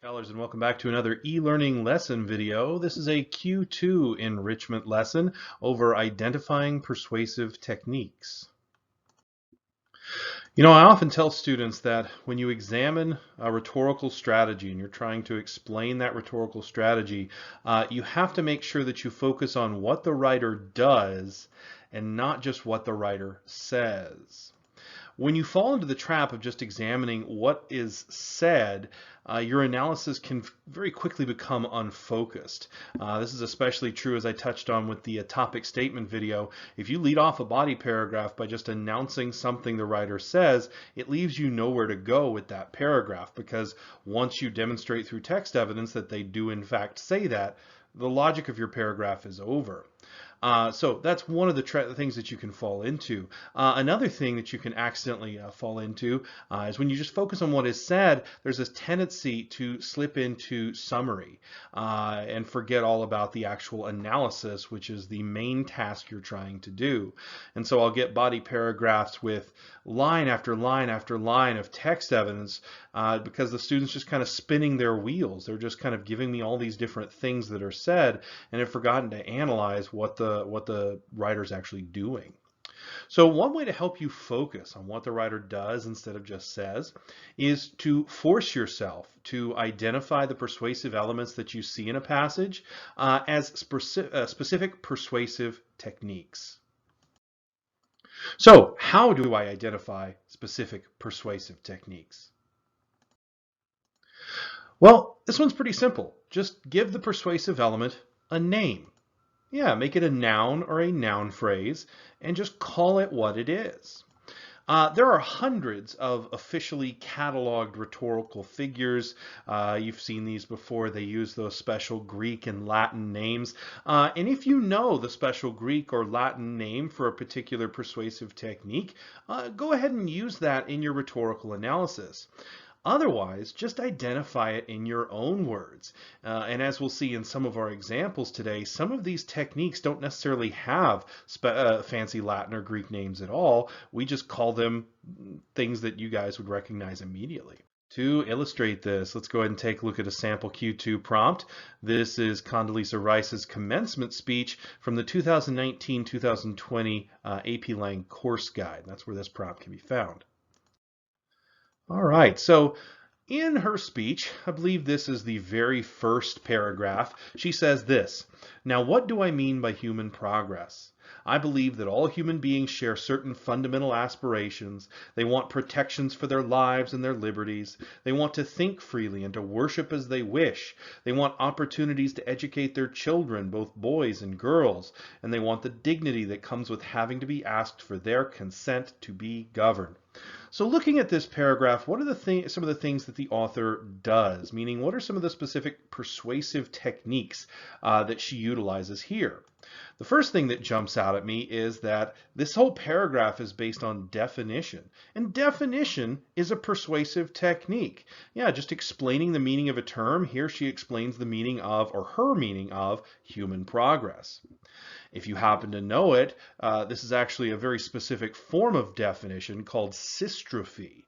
Scholars, and welcome back to another e-learning lesson video. This is a Q2 enrichment lesson over identifying persuasive techniques. I often tell students that when you examine a rhetorical strategy and you're trying to explain that rhetorical strategy, you have to make sure that you focus on what the writer does and not just what the writer says. When you fall into the trap of just examining what is said, your analysis can very quickly become unfocused. This is especially true, as I touched on with the topic statement video. If you lead off a body paragraph by just announcing something the writer says, it leaves you nowhere to go with that paragraph, because once you demonstrate through text evidence that they do in fact say that, the logic of your paragraph is over. So that's one of the things that you can fall into. Another thing that you can accidentally fall into is when you just focus on what is said, there's this tendency to slip into summary and forget all about the actual analysis, which is the main task you're trying to do. And so I'll get body paragraphs with line after line after line of text evidence because the student's just kind of spinning their wheels. They're just kind of giving me all these different things that are said and have forgotten to analyze what the writer's actually doing. So one way to help you focus on what the writer does instead of just says is to force yourself to identify the persuasive elements that you see in a passage as specific persuasive techniques. So how do I identify specific persuasive techniques? Well, this one's pretty simple. Just give the persuasive element a name. Yeah, make it a noun or a noun phrase and just call it what it is. There are hundreds of officially cataloged rhetorical figures. You've seen these before. They use those special Greek and Latin names. And if you know the special Greek or Latin name for a particular persuasive technique, go ahead and use that in your rhetorical analysis. Otherwise, just identify it in your own words. And as we'll see in some of our examples today, some of these techniques don't necessarily have fancy Latin or Greek names at all. We just call them things that you guys would recognize immediately. To illustrate this, let's go ahead and take a look at a sample Q2 prompt. This is Condoleezza Rice's commencement speech from the 2019-2020 AP Lang course guide. That's where this prompt can be found. All right, so in her speech, I believe this is the very first paragraph, she says this: "Now, what do I mean by human progress? I believe that all human beings share certain fundamental aspirations. They want protections for their lives and their liberties. They want to think freely and to worship as they wish. They want opportunities to educate their children, both boys and girls. And they want the dignity that comes with having to be asked for their consent to be governed." So looking at this paragraph, what are some of the things that the author does? Meaning, what are some of the specific persuasive techniques that she utilizes here? The first thing that jumps out at me is that this whole paragraph is based on definition. And definition is a persuasive technique. Yeah, just explaining the meaning of a term. Here she explains the meaning of, or her meaning of, human progress. If you happen to know it, this is actually a very specific form of definition called systrophy,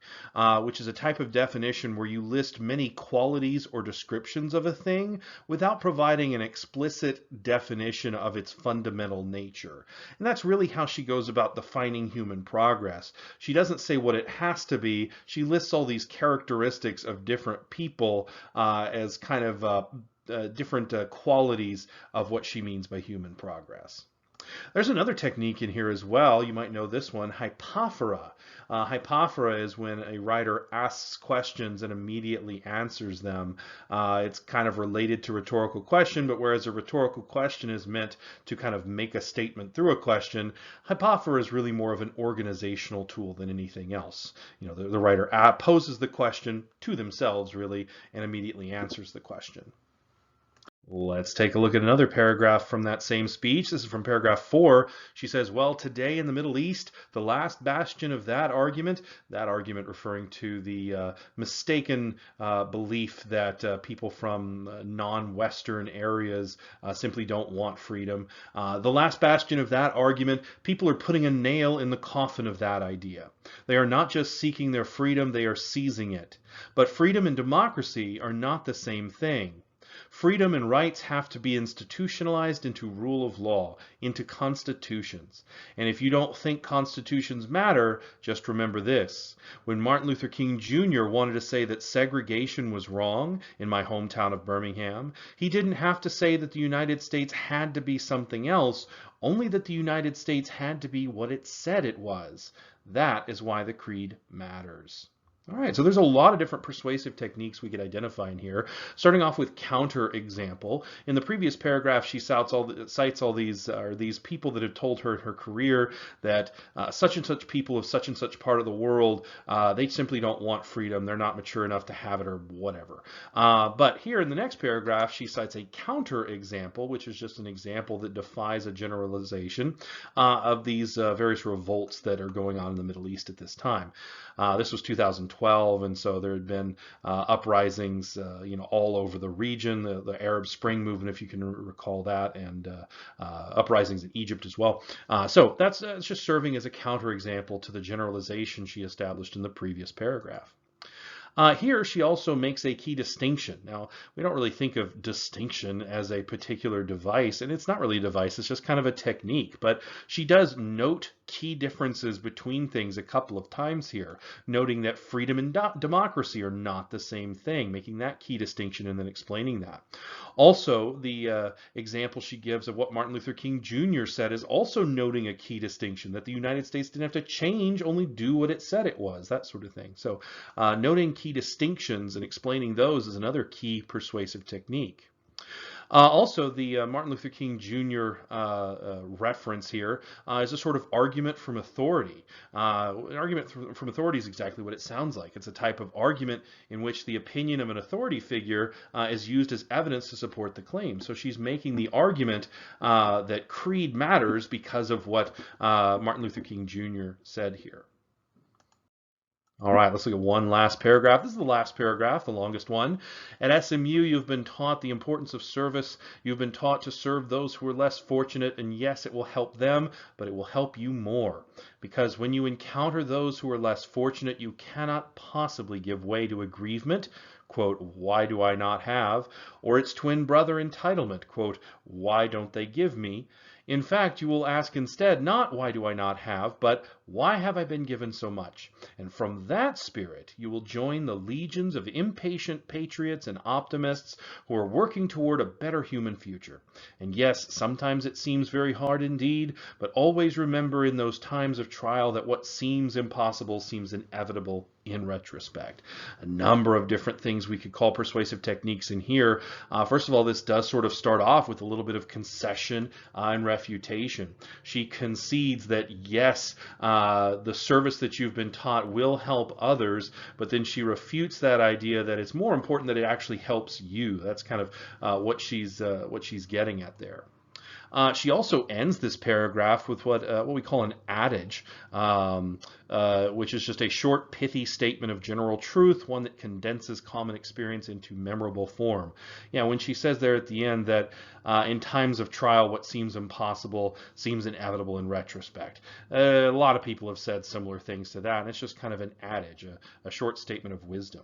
which is a type of definition where you list many qualities or descriptions of a thing without providing an explicit definition of its fundamental nature. And that's really how she goes about defining human progress. She doesn't say what it has to be. She lists all these characteristics of different people as kind of different qualities of what she means by human progress. There's another technique in here as well. You might know this one, hypophora. Hypophora is when a writer asks questions and immediately answers them. It's kind of related to rhetorical question, but whereas a rhetorical question is meant to kind of make a statement through a question, hypophora is really more of an organizational tool than anything else. The writer poses the question to themselves, really, and immediately answers the question. Let's take a look at another paragraph from that same speech. This is from paragraph 4. She says, well, today in the Middle East, the last bastion of that argument referring to the mistaken belief that people from non-Western areas simply don't want freedom. The last bastion of that argument, people are putting a nail in the coffin of that idea. They are not just seeking their freedom, they are seizing it. But freedom and democracy are not the same thing. Freedom and rights have to be institutionalized into rule of law, into constitutions. And if you don't think constitutions matter, just remember this. When Martin Luther King Jr. wanted to say that segregation was wrong in my hometown of Birmingham, he didn't have to say that the United States had to be something else, only that the United States had to be what it said it was. That is why the creed matters. All right, so there's a lot of different persuasive techniques we could identify in here. Starting off with counterexample. In the previous paragraph, she cites all these people that have told her in her career that such and such people of such and such part of the world, they simply don't want freedom. They're not mature enough to have it or whatever. But here in the next paragraph, she cites a counterexample, which is just an example that defies a generalization of these various revolts that are going on in the Middle East at this time. This was 2012, and so there had been uprisings, all over the region, the Arab Spring movement, if you can recall that, and uprisings in Egypt as well. So that's just serving as a counterexample to the generalization she established in the previous paragraph. Here, she also makes a key distinction. Now, we don't really think of distinction as a particular device, and it's not really a device, it's just kind of a technique. But she does note key differences between things a couple of times here, noting that freedom and democracy are not the same thing, making that key distinction and then explaining that. Also, the example she gives of what Martin Luther King Jr. said is also noting a key distinction, that the United States didn't have to change, only do what it said it was, that sort of thing. So noting key distinctions and explaining those is another key persuasive technique. Also, the Martin Luther King Jr. Reference here is a sort of argument from authority. An argument from authority is exactly what it sounds like. It's a type of argument in which the opinion of an authority figure is used as evidence to support the claim. So she's making the argument that creed matters because of what Martin Luther King Jr. said here. All right, let's look at one last paragraph. This is the last paragraph, the longest one. At SMU, you've been taught the importance of service. You've been taught to serve those who are less fortunate, and yes, it will help them, but it will help you more. Because when you encounter those who are less fortunate, you cannot possibly give way to aggrievement, quote, why do I not have? Or its twin brother, entitlement, quote, why don't they give me? In fact, you will ask instead, not why do I not have, but why have I been given so much? And from that spirit, you will join the legions of impatient patriots and optimists who are working toward a better human future. And yes, sometimes it seems very hard indeed, but always remember in those times of trial that what seems impossible seems inevitable in retrospect. A number of different things we could call persuasive techniques in here. First of all, this does sort of start off with a little bit of concession and refutation. She concedes that yes, the service that you've been taught will help others, but then she refutes that idea that it's more important that it actually helps you. That's kind of what she's getting at there. She also ends this paragraph with what we call an adage, which is just a short, pithy statement of general truth, one that condenses common experience into memorable form. Yeah, when she says there at the end that in times of trial, what seems impossible seems inevitable in retrospect. A lot of people have said similar things to that, and it's just kind of an adage, a short statement of wisdom.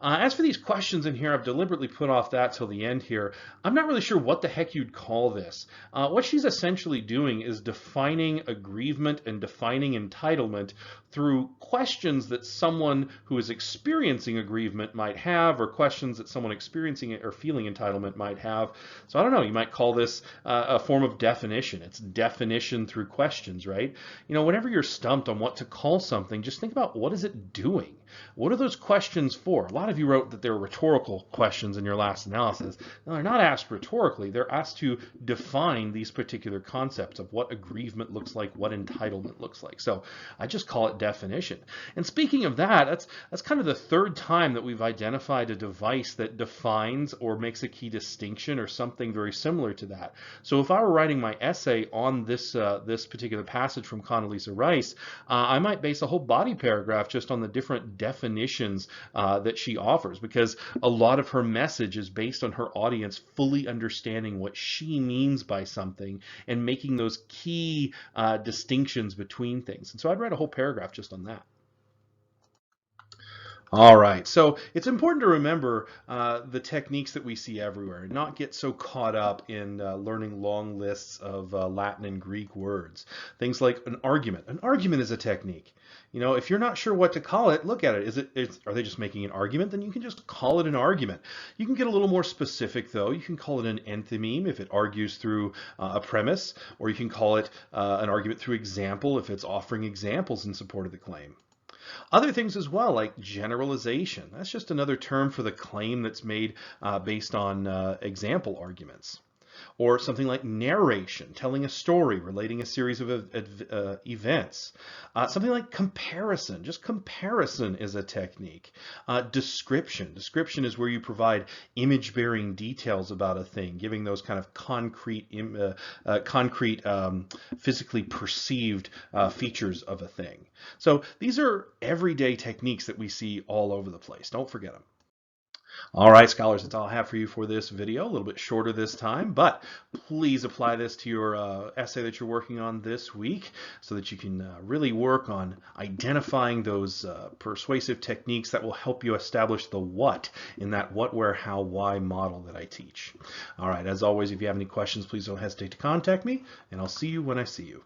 As for these questions in here, I've deliberately put off that till the end here. I'm not really sure what the heck you'd call this. What she's essentially doing is defining aggrievement and defining entitlement through questions that someone who is experiencing aggrievement might have, or questions that someone experiencing it or feeling entitlement might have. So I don't know, you might call this a form of definition. It's definition through questions, right? Whenever you're stumped on what to call something, just think about what is it doing? What are those questions for? A lot of you wrote that they were rhetorical questions in your last analysis. No, they're not asked rhetorically. They're asked to define these particular concepts of what aggrievement looks like, what entitlement looks like. So I just call it definition. And speaking of that, that's kind of the third time that we've identified a device that defines or makes a key distinction or something very similar to that. So if I were writing my essay on this particular passage from Condoleezza Rice, I might base a whole body paragraph just on the different definitions that she offers, because a lot of her message is based on her audience fully understanding what she means by something and making those key distinctions between things. And so I'd write a whole paragraph just on that. All right, so it's important to remember the techniques that we see everywhere and not get so caught up in learning long lists of Latin and Greek words. Things like an argument. An argument is a technique. You know, if you're not sure what to call it, look at it. Are they just making an argument? Then you can just call it an argument. You can get a little more specific, though. You can call it an enthymeme if it argues through a premise, or you can call it an argument through example if it's offering examples in support of the claim. Other things as well, like generalization. That's just another term for the claim that's made based on example arguments. Or something like narration, telling a story, relating a series of events. Something like comparison. Just comparison is a technique. Description. Description is where you provide image-bearing details about a thing, giving those kind of concrete, physically perceived features of a thing. So these are everyday techniques that we see all over the place. Don't forget them. All right, scholars, that's all I have for you for this video. A little bit shorter this time, but please apply this to your essay that you're working on this week so that you can really work on identifying those persuasive techniques that will help you establish the what in that what, where, how, why model that I teach. All right, as always, if you have any questions, please don't hesitate to contact me, and I'll see you when I see you.